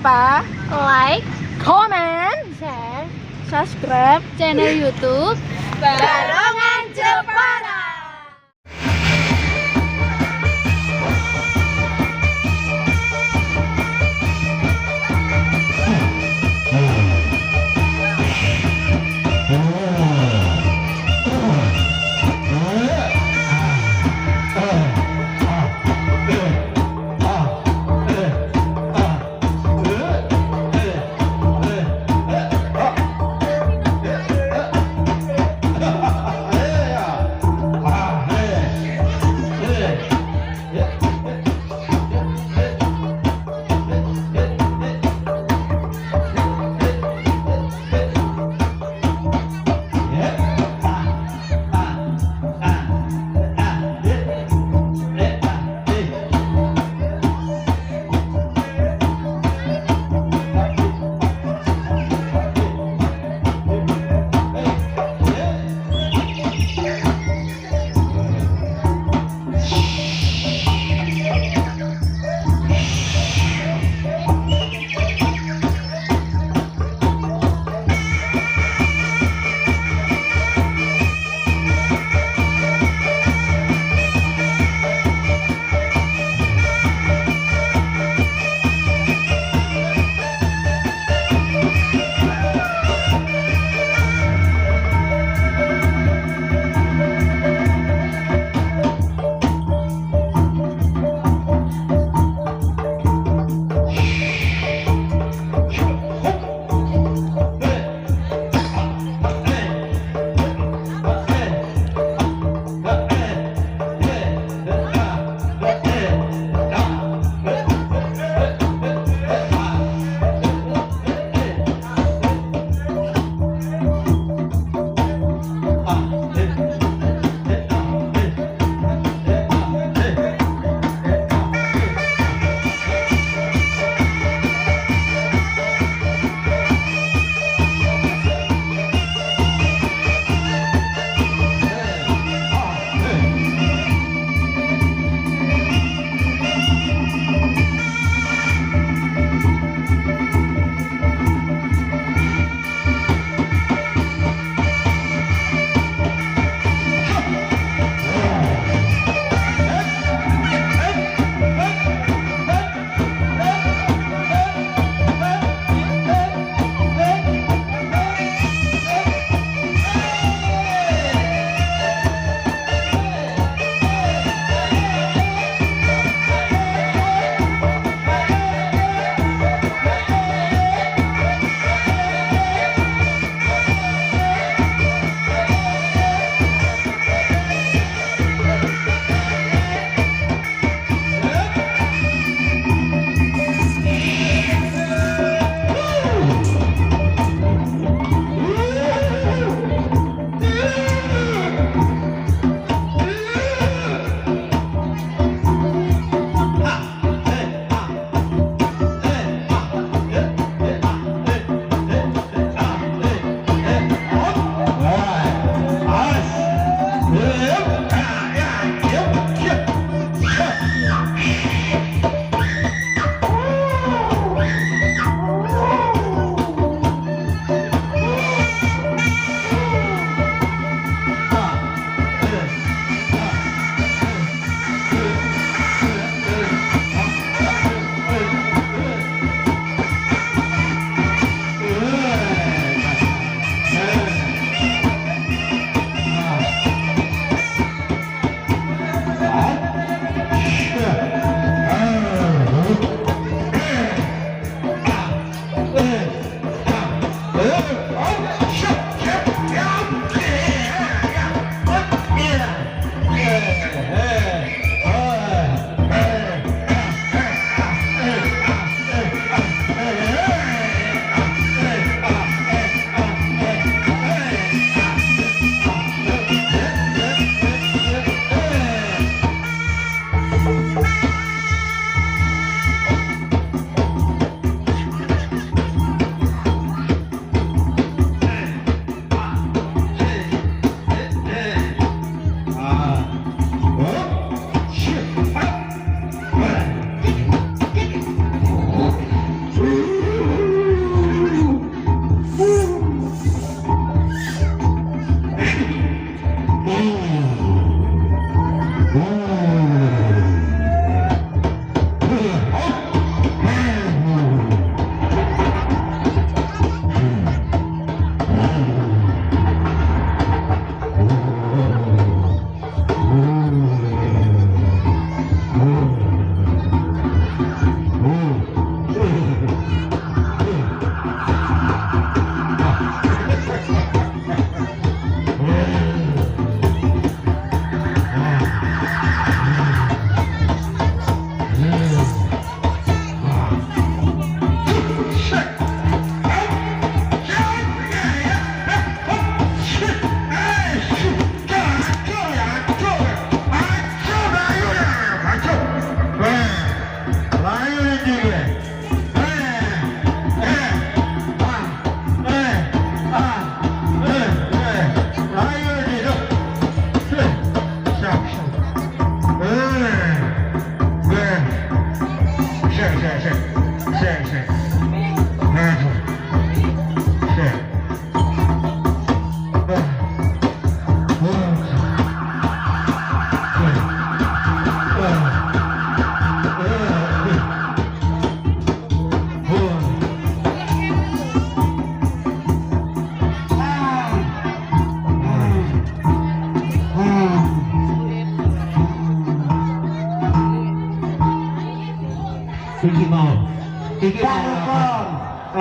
lupa like, comment, share subscribe channel YouTube Barongan Jepara.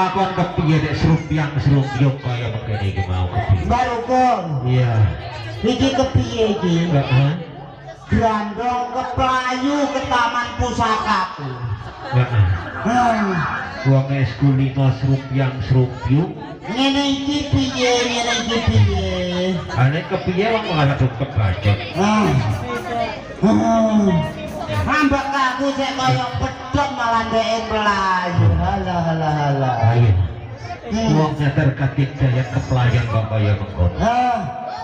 Lakon kepiye nek serumpiang kaya mengkene iki mau kepiye? Baru kong. Iya. Iki kepiye iki? Heeh. Grandong keplayu ke taman pusakaku. Heeh. Hmm. Wong es kulino serumpiang. Ngene iki piye? Ane kepiye wong ngadep kebajak. Ambek aku sik kaya pedhot malah ndek mlayu. Halah. Ayo. Wong ngeter katik daya keplayan kok kaya mengkono.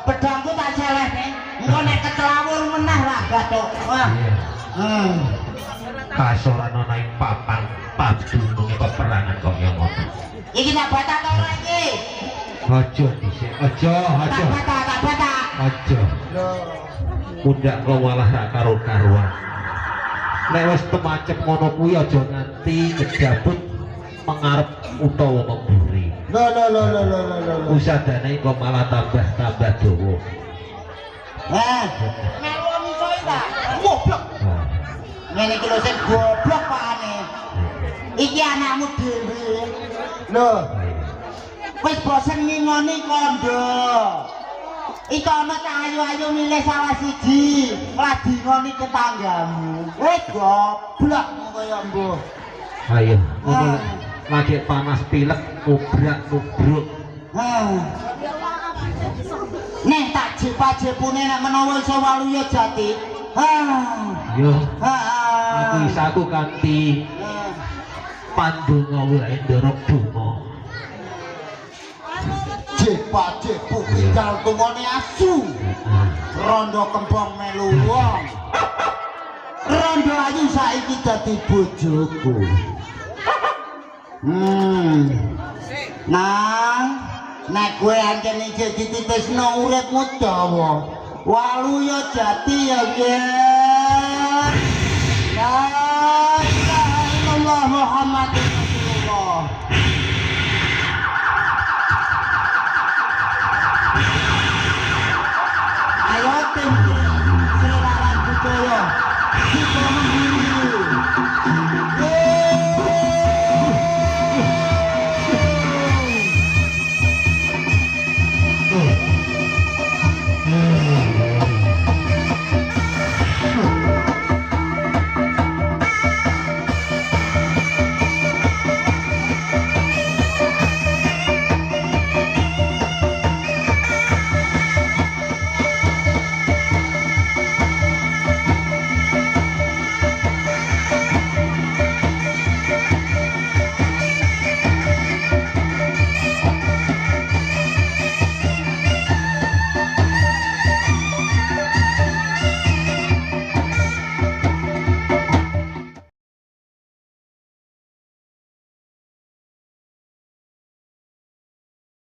Pedangku tak celeh nih. Engko nek kecelawur meneh lah gathuk. Wah. Kasoran ana ing papan padununge peperangan kaya ngono. Iki tak batak to ora iki? Aja dhisik. Aja. Tak batak. Aja. Mundak kok malah ra karo-karuan. Nek wis temacep ngono kuwi aja nganti ngejabut mengarep utawa memburi. Lho. Usadane kok malah tambah dawa. Melu iso ta? Goblok. Ngene iki lho sing goblok pakane. Iki anakmu dhewe. Lho. Wis bosen ngingoni kondo. Iki ana ayu-ayu milih salah siji, lagi ngoni tetanggamu. Wis goblok kaya mbuh. Ayo, ngono lagi panas pilek nubruk. Nih tak jepune nek menawa iso waluya jati. Yo. Aku kanthi pandonga wae ndorok donga. Jepa-jepu tinggal tungone asu. Rondo kembang melu wong. Rondo ayu saiki dadi bojoku. Nang, nek kowe anjen iki dititisno uripmu dawa. Waluya jati ya, Gen.